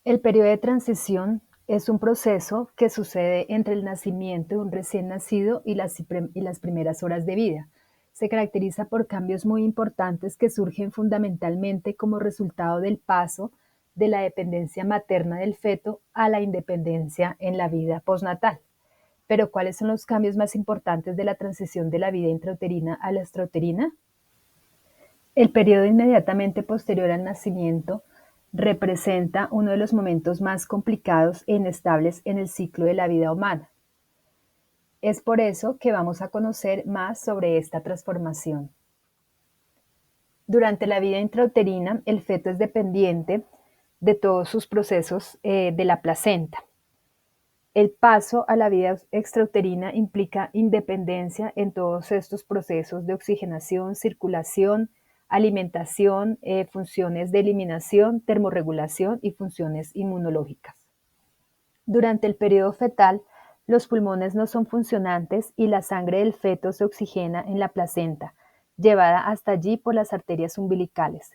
El periodo de transición es un proceso que sucede entre el nacimiento de un recién nacido y las primeras horas de vida. Se caracteriza por cambios muy importantes que surgen fundamentalmente como resultado del paso de la dependencia materna del feto a la independencia en la vida postnatal. Pero, ¿cuáles son los cambios más importantes de la transición de la vida intrauterina a la extrauterina? El periodo inmediatamente posterior al nacimiento representa uno de los momentos más complicados e inestables en el ciclo de la vida humana. Es por eso que vamos a conocer más sobre esta transformación. Durante la vida intrauterina, el feto es dependiente de todos sus procesos de la placenta. El paso a la vida extrauterina implica independencia en todos estos procesos de oxigenación, circulación, alimentación, funciones de eliminación, termorregulación y funciones inmunológicas. Durante el periodo fetal, los pulmones no son funcionantes y la sangre del feto se oxigena en la placenta, llevada hasta allí por las arterias umbilicales.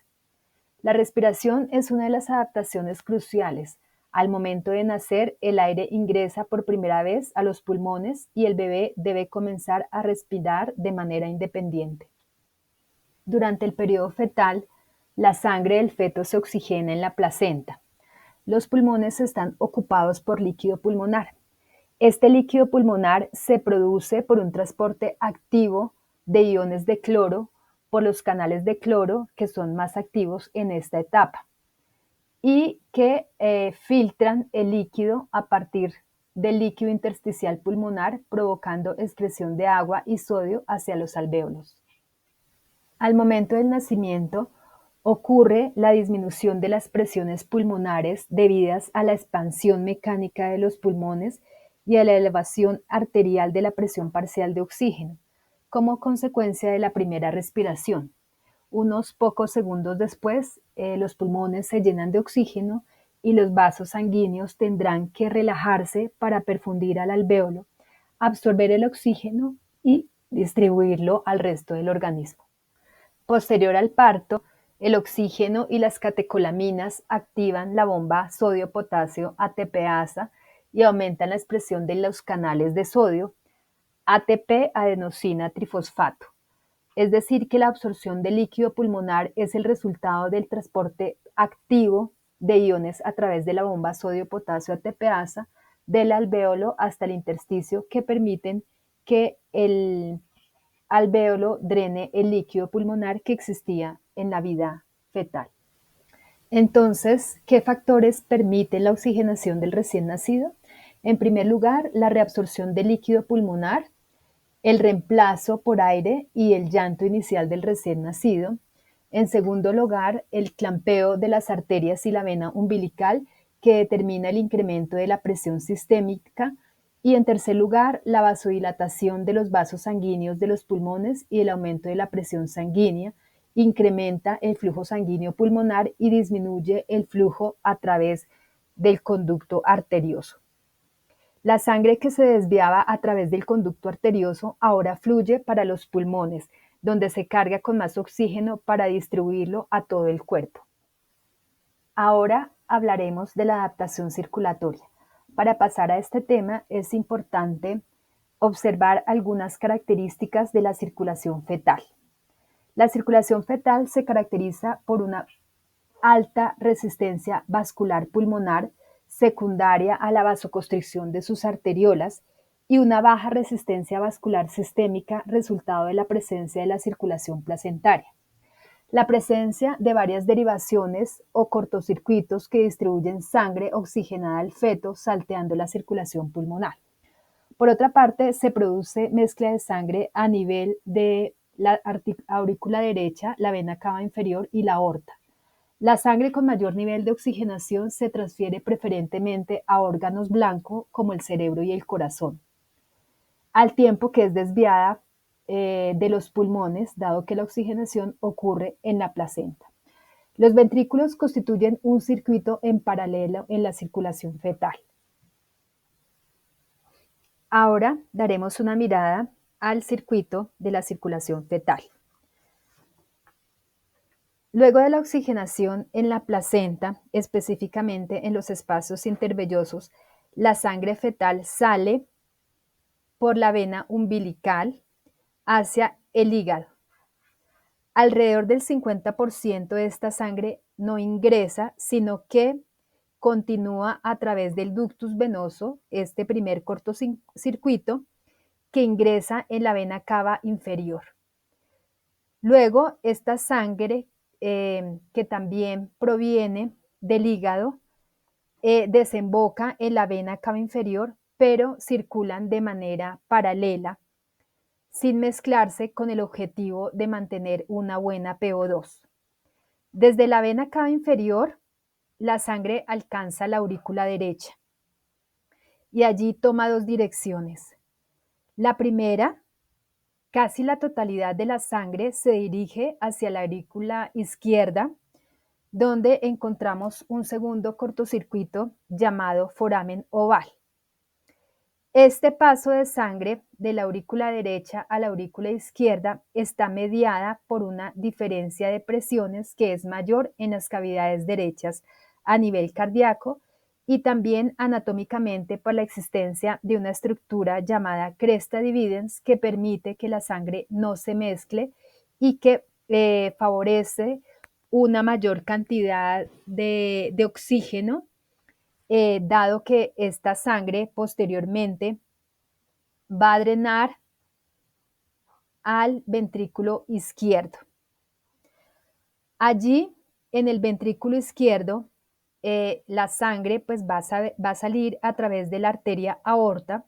La respiración es una de las adaptaciones cruciales. Al momento de nacer, el aire ingresa por primera vez a los pulmones y el bebé debe comenzar a respirar de manera independiente. Durante el periodo fetal, la sangre del feto se oxigena en la placenta. Los pulmones están ocupados por líquido pulmonar. Este líquido pulmonar se produce por un transporte activo de iones de cloro por los canales de cloro que son más activos en esta etapa y que filtran el líquido a partir del líquido intersticial pulmonar, provocando excreción de agua y sodio hacia los alvéolos. Al momento del nacimiento, ocurre la disminución de las presiones pulmonares debidas a la expansión mecánica de los pulmones y a la elevación arterial de la presión parcial de oxígeno, como consecuencia de la primera respiración. Unos pocos segundos después, los pulmones se llenan de oxígeno y los vasos sanguíneos tendrán que relajarse para perfundir al alvéolo, absorber el oxígeno y distribuirlo al resto del organismo. Posterior al parto, el oxígeno y las catecolaminas activan la bomba sodio-potasio ATPasa y aumentan la expresión de los canales de sodio ATP-adenosina trifosfato. Es decir, que la absorción de líquido pulmonar es el resultado del transporte activo de iones a través de la bomba sodio-potasio ATPasa del alvéolo hasta el intersticio que permiten que el alvéolo drene el líquido pulmonar que existía en la vida fetal. Entonces, ¿qué factores permiten la oxigenación del recién nacido? En primer lugar, la reabsorción de líquido pulmonar, el reemplazo por aire y el llanto inicial del recién nacido. En segundo lugar, el clampeo de las arterias y la vena umbilical que determina el incremento de la presión sistémica. Y en tercer lugar, la vasodilatación de los vasos sanguíneos de los pulmones y el aumento de la presión sanguínea incrementa el flujo sanguíneo pulmonar y disminuye el flujo a través del conducto arterioso. La sangre que se desviaba a través del conducto arterioso ahora fluye para los pulmones, donde se carga con más oxígeno para distribuirlo a todo el cuerpo. Ahora hablaremos de la adaptación circulatoria. Para pasar a este tema es importante observar algunas características de la circulación fetal. La circulación fetal se caracteriza por una alta resistencia vascular pulmonar secundaria a la vasoconstricción de sus arteriolas y una baja resistencia vascular sistémica resultado de la presencia de la circulación placentaria. La presencia de varias derivaciones o cortocircuitos que distribuyen sangre oxigenada al feto salteando la circulación pulmonar. Por otra parte, se produce mezcla de sangre a nivel de la aurícula derecha, la vena cava inferior y la aorta. La sangre con mayor nivel de oxigenación se transfiere preferentemente a órganos blancos como el cerebro y el corazón, al tiempo que es desviada de los pulmones, dado que la oxigenación ocurre en la placenta. Los ventrículos constituyen un circuito en paralelo en la circulación fetal. Ahora daremos una mirada al circuito de la circulación fetal. Luego de la oxigenación en la placenta, específicamente en los espacios intervellosos, la sangre fetal sale por la vena umbilical hacia el hígado. Alrededor del 50% de esta sangre no ingresa, sino que continúa a través del ductus venoso, este primer cortocircuito, que ingresa en la vena cava inferior. Luego, esta sangre, que también proviene del hígado, desemboca en la vena cava inferior, pero circulan de manera paralela, sin mezclarse con el objetivo de mantener una buena PO2. Desde la vena cava inferior, la sangre alcanza la aurícula derecha y allí toma dos direcciones. La primera, casi la totalidad de la sangre se dirige hacia la aurícula izquierda, donde encontramos un segundo cortocircuito llamado foramen oval. Este paso de sangre de la aurícula derecha a la aurícula izquierda está mediada por una diferencia de presiones que es mayor en las cavidades derechas a nivel cardíaco y también anatómicamente por la existencia de una estructura llamada cresta dividens que permite que la sangre no se mezcle y que favorece una mayor cantidad de oxígeno, dado que esta sangre posteriormente va a drenar al ventrículo izquierdo. Allí, en el ventrículo izquierdo, la sangre pues va a salir a través de la arteria aorta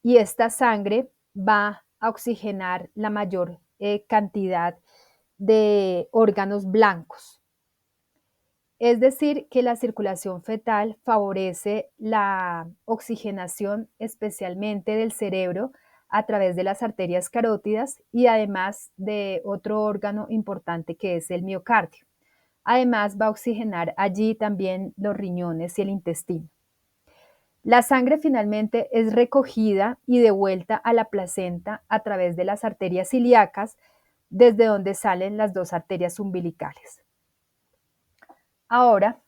y esta sangre va a oxigenar la mayor cantidad de órganos blancos. Es decir, que la circulación fetal favorece la oxigenación especialmente del cerebro a través de las arterias carótidas y además de otro órgano importante que es el miocardio. Además va a oxigenar allí también los riñones y el intestino. La sangre finalmente es recogida y devuelta a la placenta a través de las arterias ilíacas, desde donde salen las dos arterias umbilicales. Ahora,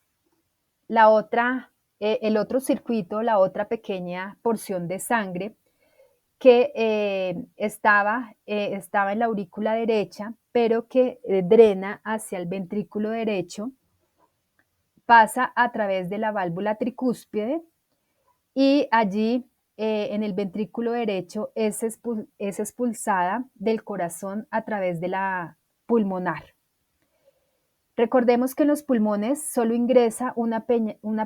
el otro circuito, la otra pequeña porción de sangre que estaba en la aurícula derecha, pero que drena hacia el ventrículo derecho, pasa a través de la válvula tricúspide y allí en el ventrículo derecho es expulsada del corazón a través de la pulmonar. Recordemos que en los pulmones solo ingresa una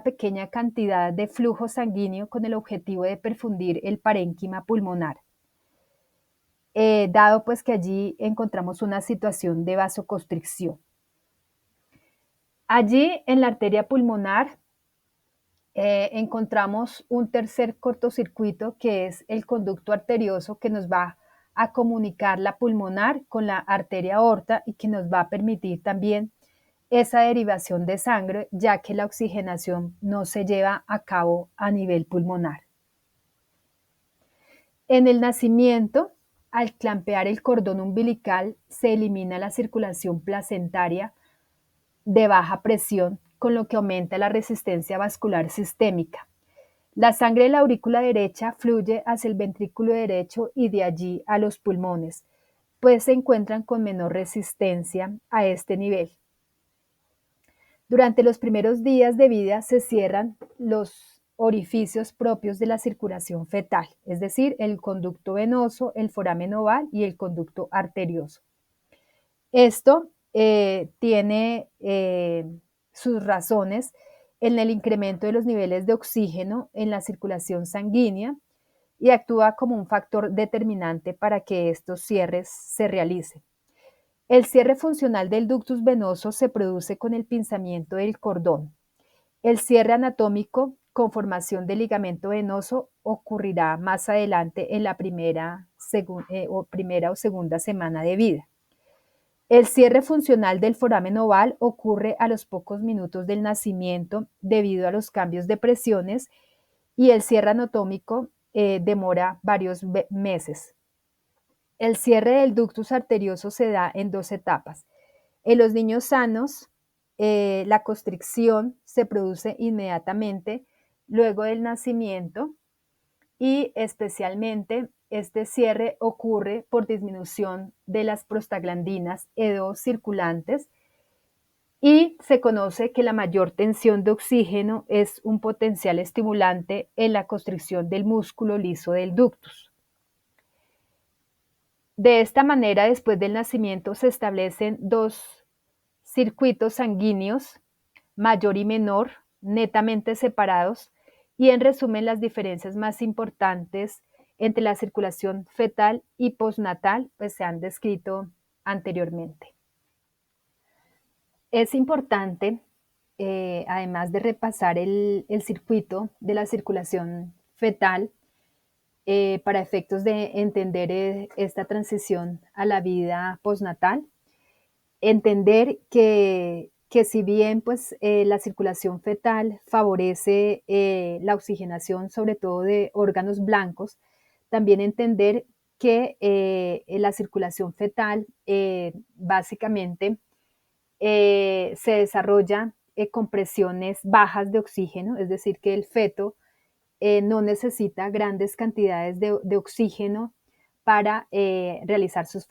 pequeña cantidad de flujo sanguíneo con el objetivo de perfundir el parénquima pulmonar, dado pues que allí encontramos una situación de vasoconstricción. Allí en la arteria pulmonar encontramos un tercer cortocircuito que es el conducto arterioso que nos va a comunicar la pulmonar con la arteria aorta y que nos va a permitir también esa derivación de sangre, ya que la oxigenación no se lleva a cabo a nivel pulmonar. En el nacimiento, al clampear el cordón umbilical, se elimina la circulación placentaria de baja presión, con lo que aumenta la resistencia vascular sistémica. La sangre de la aurícula derecha fluye hacia el ventrículo derecho y de allí a los pulmones, pues se encuentran con menor resistencia a este nivel. Durante los primeros días de vida se cierran los orificios propios de la circulación fetal, es decir, el conducto venoso, el foramen oval y el conducto arterioso. Esto tiene sus razones en el incremento de los niveles de oxígeno en la circulación sanguínea y actúa como un factor determinante para que estos cierres se realicen. El cierre funcional del ductus venoso se produce con el pinzamiento del cordón. El cierre anatómico con formación de ligamento venoso ocurrirá más adelante en la primera o segunda semana de vida. El cierre funcional del foramen oval ocurre a los pocos minutos del nacimiento debido a los cambios de presiones y el cierre anatómico demora varios meses. El cierre del ductus arterioso se da en dos etapas. En los niños sanos, la constricción se produce inmediatamente luego del nacimiento y especialmente este cierre ocurre por disminución de las prostaglandinas E2 circulantes y se conoce que la mayor tensión de oxígeno es un potencial estimulante en la constricción del músculo liso del ductus. De esta manera, después del nacimiento se establecen dos circuitos sanguíneos, mayor y menor, netamente separados, y en resumen las diferencias más importantes entre la circulación fetal y postnatal pues se han descrito anteriormente. Es importante, además de repasar el circuito de la circulación fetal, para efectos de entender esta transición a la vida postnatal, entender que si bien pues, la circulación fetal favorece la oxigenación, sobre todo de órganos blancos, también entender que la circulación fetal básicamente se desarrolla con presiones bajas de oxígeno, es decir, que el feto no necesita grandes cantidades de oxígeno para realizar sus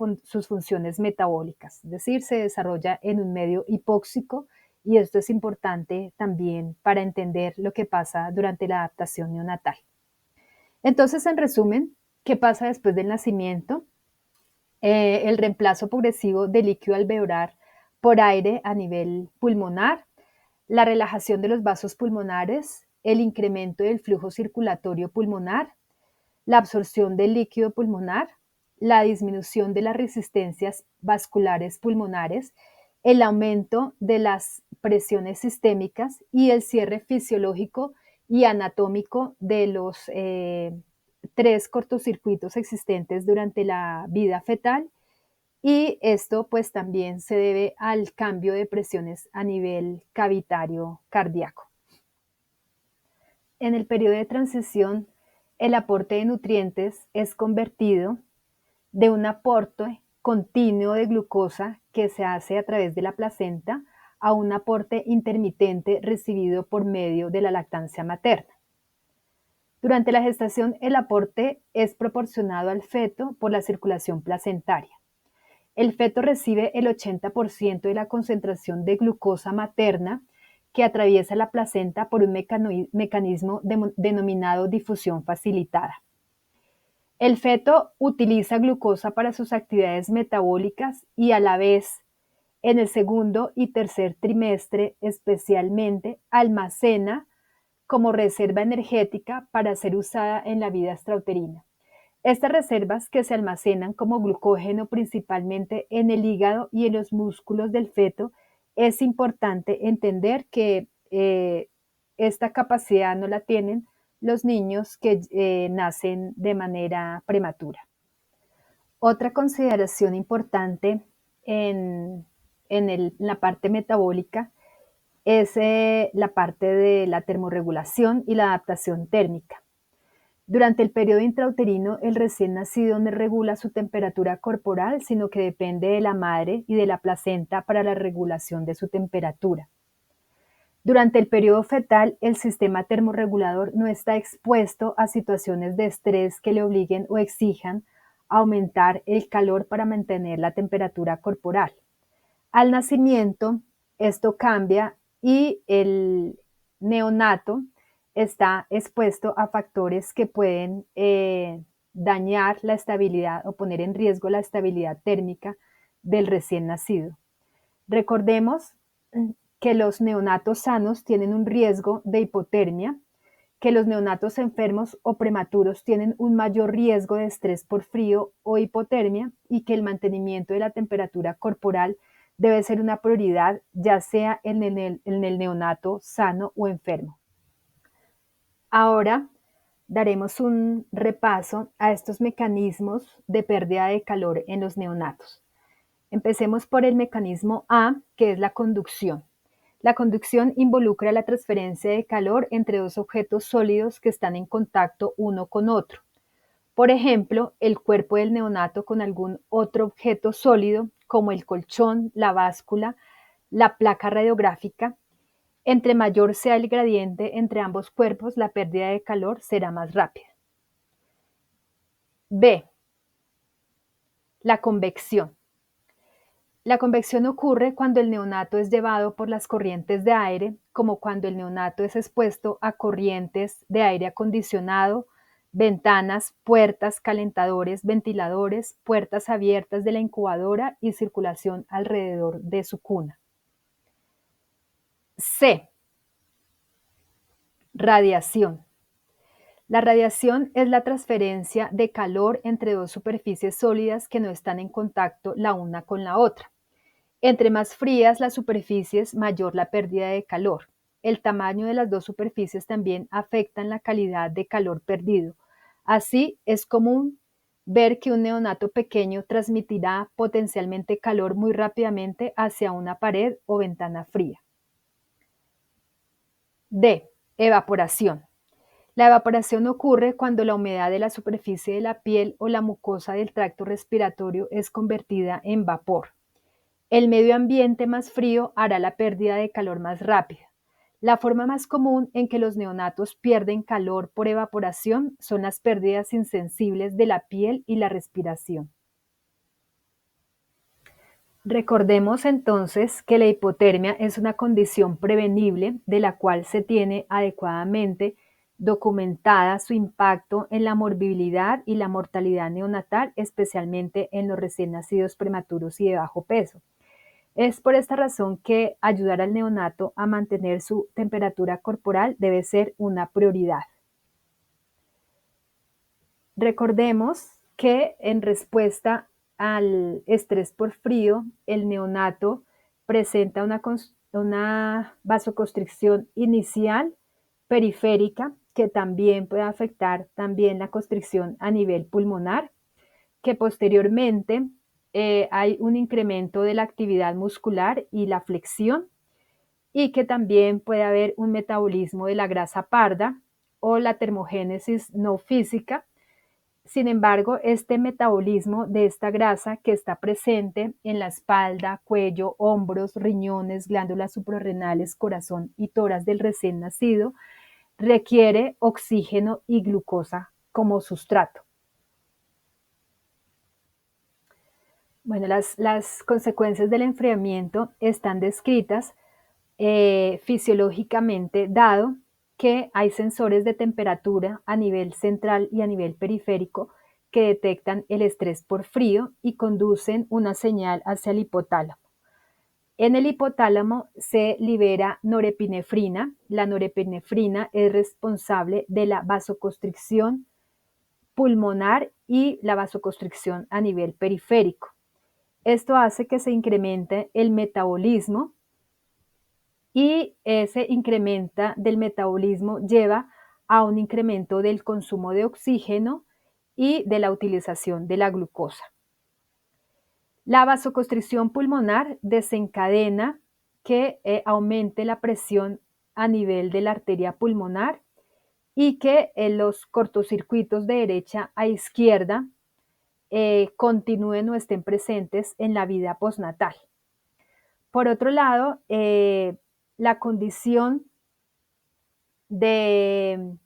funciones metabólicas, es decir, se desarrolla en un medio hipóxico y esto es importante también para entender lo que pasa durante la adaptación neonatal. Entonces, en resumen, ¿qué pasa después del nacimiento? El reemplazo progresivo del líquido alveolar por aire a nivel pulmonar, la relajación de los vasos pulmonares, el incremento del flujo circulatorio pulmonar, la absorción del líquido pulmonar, la disminución de las resistencias vasculares pulmonares, el aumento de las presiones sistémicas y el cierre fisiológico y anatómico de los tres cortocircuitos existentes durante la vida fetal. Y esto pues también se debe al cambio de presiones a nivel cavitario cardíaco. En el periodo de transición, el aporte de nutrientes es convertido de un aporte continuo de glucosa que se hace a través de la placenta a un aporte intermitente recibido por medio de la lactancia materna. Durante la gestación, el aporte es proporcionado al feto por la circulación placentaria. El feto recibe el 80% de la concentración de glucosa materna que atraviesa la placenta por un mecanismo denominado difusión facilitada. El feto utiliza glucosa para sus actividades metabólicas y a la vez, en el segundo y tercer trimestre especialmente, almacena como reserva energética para ser usada en la vida extrauterina. Estas reservas que se almacenan como glucógeno principalmente en el hígado y en los músculos del feto, es importante entender que esta capacidad no la tienen los niños que nacen de manera prematura. Otra consideración importante en la parte metabólica es la parte de la termorregulación y la adaptación térmica. Durante el periodo intrauterino, el recién nacido no regula su temperatura corporal, sino que depende de la madre y de la placenta para la regulación de su temperatura. Durante el periodo fetal, el sistema termorregulador no está expuesto a situaciones de estrés que le obliguen o exijan aumentar el calor para mantener la temperatura corporal. Al nacimiento, esto cambia y el neonato está expuesto a factores que pueden dañar la estabilidad o poner en riesgo la estabilidad térmica del recién nacido. Recordemos que los neonatos sanos tienen un riesgo de hipotermia, que los neonatos enfermos o prematuros tienen un mayor riesgo de estrés por frío o hipotermia y que el mantenimiento de la temperatura corporal debe ser una prioridad, ya sea en el neonato sano o enfermo. Ahora daremos un repaso a estos mecanismos de pérdida de calor en los neonatos. Empecemos por el mecanismo A, que es la conducción. La conducción involucra la transferencia de calor entre dos objetos sólidos que están en contacto uno con otro. Por ejemplo, el cuerpo del neonato con algún otro objeto sólido, como el colchón, la báscula, la placa radiográfica. Entre mayor sea el gradiente entre ambos cuerpos, la pérdida de calor será más rápida. B. La convección. La convección ocurre cuando el neonato es llevado por las corrientes de aire, como cuando el neonato es expuesto a corrientes de aire acondicionado, ventanas, puertas, calentadores, ventiladores, puertas abiertas de la incubadora y circulación alrededor de su cuna. C. Radiación. La radiación es la transferencia de calor entre dos superficies sólidas que no están en contacto la una con la otra. Entre más frías las superficies, mayor la pérdida de calor. El tamaño de las dos superficies también afectan la calidad de calor perdido. Así, es común ver que un neonato pequeño transmitirá potencialmente calor muy rápidamente hacia una pared o ventana fría. D. Evaporación. La evaporación ocurre cuando la humedad de la superficie de la piel o la mucosa del tracto respiratorio es convertida en vapor. El medio ambiente más frío hará la pérdida de calor más rápida. La forma más común en que los neonatos pierden calor por evaporación son las pérdidas insensibles de la piel y la respiración. Recordemos entonces que la hipotermia es una condición prevenible de la cual se tiene adecuadamente documentada su impacto en la morbilidad y la mortalidad neonatal, especialmente en los recién nacidos prematuros y de bajo peso. Es por esta razón que ayudar al neonato a mantener su temperatura corporal debe ser una prioridad. Recordemos que en respuesta al estrés por frío, el neonato presenta una vasoconstricción inicial periférica que también puede afectar también la constricción a nivel pulmonar, que posteriormente hay un incremento de la actividad muscular y la flexión, y que también puede haber un metabolismo de la grasa parda o la termogénesis no física. Sin embargo, este metabolismo de esta grasa que está presente en la espalda, cuello, hombros, riñones, glándulas suprarrenales, corazón y tórax del recién nacido requiere oxígeno y glucosa como sustrato. Bueno, las consecuencias del enfriamiento están descritas fisiológicamente, dado que hay sensores de temperatura a nivel central y a nivel periférico que detectan el estrés por frío y conducen una señal hacia el hipotálamo. En el hipotálamo se libera norepinefrina. La norepinefrina es responsable de la vasoconstricción pulmonar y la vasoconstricción a nivel periférico. Esto hace que se incremente el metabolismo y ese incremento del metabolismo lleva a un incremento del consumo de oxígeno y de la utilización de la glucosa. La vasoconstricción pulmonar desencadena que aumente la presión a nivel de la arteria pulmonar y que los cortocircuitos de derecha a izquierda continúen o estén presentes en la vida postnatal. Por otro lado, la condición de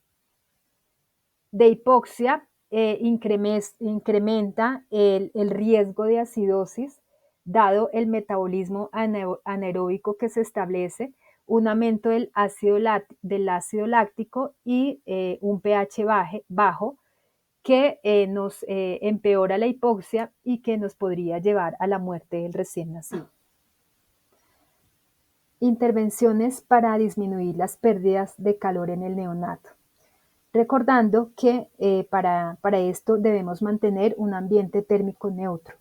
hipoxia incrementa el riesgo de acidosis, dado el metabolismo anaeróbico que se establece, un aumento del ácido láctico y un pH bajo que nos empeora la hipoxia y que nos podría llevar a la muerte del recién nacido. Intervenciones para disminuir las pérdidas de calor en el neonato. Recordando que para esto debemos mantener un ambiente térmico neutro,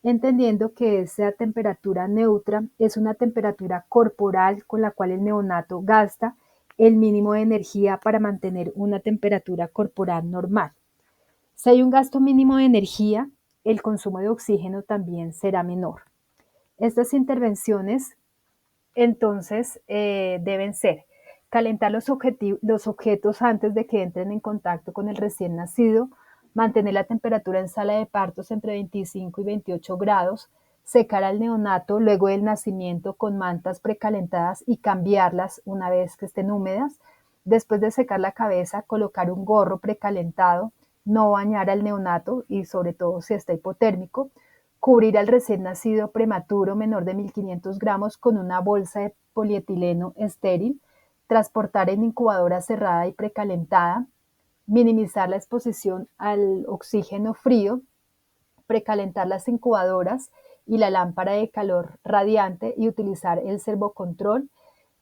entendiendo que esa temperatura neutra es una temperatura corporal con la cual el neonato gasta el mínimo de energía para mantener una temperatura corporal normal. Si hay un gasto mínimo de energía, el consumo de oxígeno también será menor. Estas intervenciones entonces deben ser calentar los objetos antes de que entren en contacto con el recién nacido, mantener la temperatura en sala de partos entre 25 y 28 grados, secar al neonato luego del nacimiento con mantas precalentadas y cambiarlas una vez que estén húmedas. Después de secar la cabeza, colocar un gorro precalentado, no bañar al neonato y sobre todo si está hipotérmico, cubrir al recién nacido prematuro menor de 1500 gramos con una bolsa de polietileno estéril, transportar en incubadora cerrada y precalentada, minimizar la exposición al oxígeno frío, precalentar las incubadoras y la lámpara de calor radiante y utilizar el servocontrol,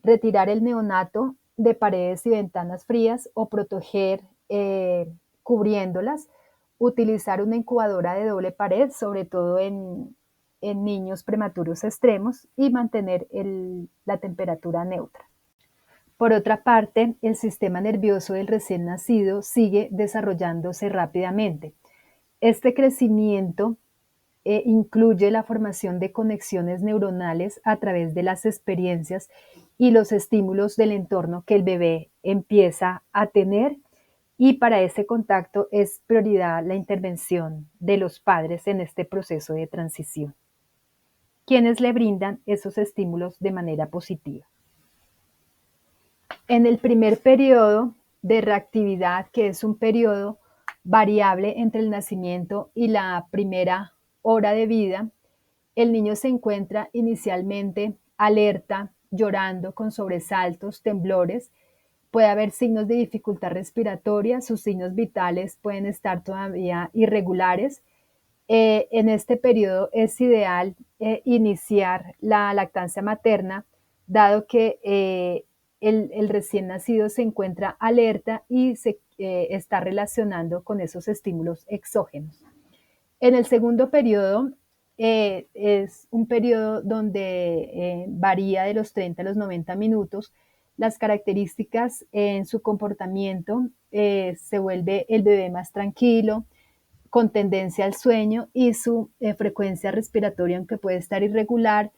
retirar el neonato de paredes y ventanas frías o proteger cubriéndolas, utilizar una incubadora de doble pared, sobre todo en niños prematuros extremos, y mantener la temperatura neutra. Por otra parte, el sistema nervioso del recién nacido sigue desarrollándose rápidamente. Este crecimiento incluye la formación de conexiones neuronales a través de las experiencias y los estímulos del entorno que el bebé empieza a tener, y para ese contacto es prioridad la intervención de los padres en este proceso de transición, quienes le brindan esos estímulos de manera positiva. En el primer periodo de reactividad, que es un periodo variable entre el nacimiento y la primera hora de vida, el niño se encuentra inicialmente alerta, llorando, con sobresaltos, temblores. Puede haber signos de dificultad respiratoria, sus signos vitales pueden estar todavía irregulares. En este periodo es ideal iniciar la lactancia materna, dado que el recién nacido se encuentra alerta y se está relacionando con esos estímulos exógenos. En el segundo periodo es un periodo donde varía de los 30 a los 90 minutos. Las características en su comportamiento se vuelve el bebé más tranquilo, con tendencia al sueño, y su frecuencia respiratoria, aunque puede estar irregular,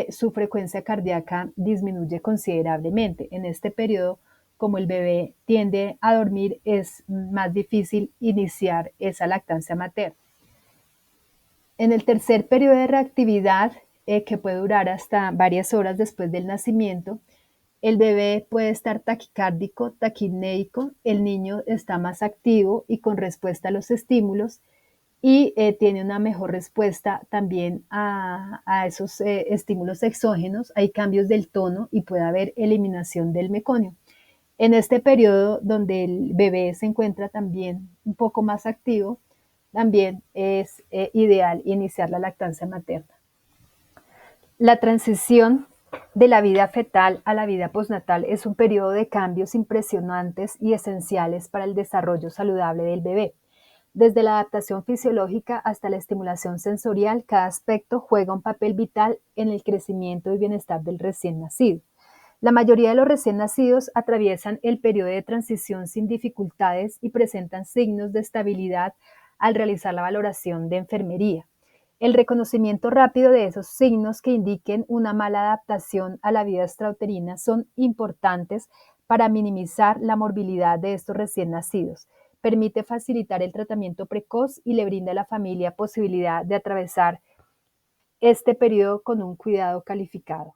su frecuencia cardíaca disminuye considerablemente. En este periodo, como el bebé tiende a dormir, es más difícil iniciar esa lactancia materna. En el tercer periodo de reactividad, que puede durar hasta varias horas después del nacimiento, el bebé puede estar taquicárdico, taquipnéico, el niño está más activo y con respuesta a los estímulos, y tiene una mejor respuesta también a esos estímulos exógenos. Hay cambios del tono y puede haber eliminación del meconio. En este periodo donde el bebé se encuentra también un poco más activo, también es ideal iniciar la lactancia materna. La transición de la vida fetal a la vida postnatal es un periodo de cambios impresionantes y esenciales para el desarrollo saludable del bebé. Desde la adaptación fisiológica hasta la estimulación sensorial, cada aspecto juega un papel vital en el crecimiento y bienestar del recién nacido. La mayoría de los recién nacidos atraviesan el periodo de transición sin dificultades y presentan signos de estabilidad al realizar la valoración de enfermería. El reconocimiento rápido de esos signos que indiquen una mala adaptación a la vida extrauterina son importantes para minimizar la morbilidad de estos recién nacidos. Permite facilitar el tratamiento precoz y le brinda a la familia posibilidad de atravesar este periodo con un cuidado calificado.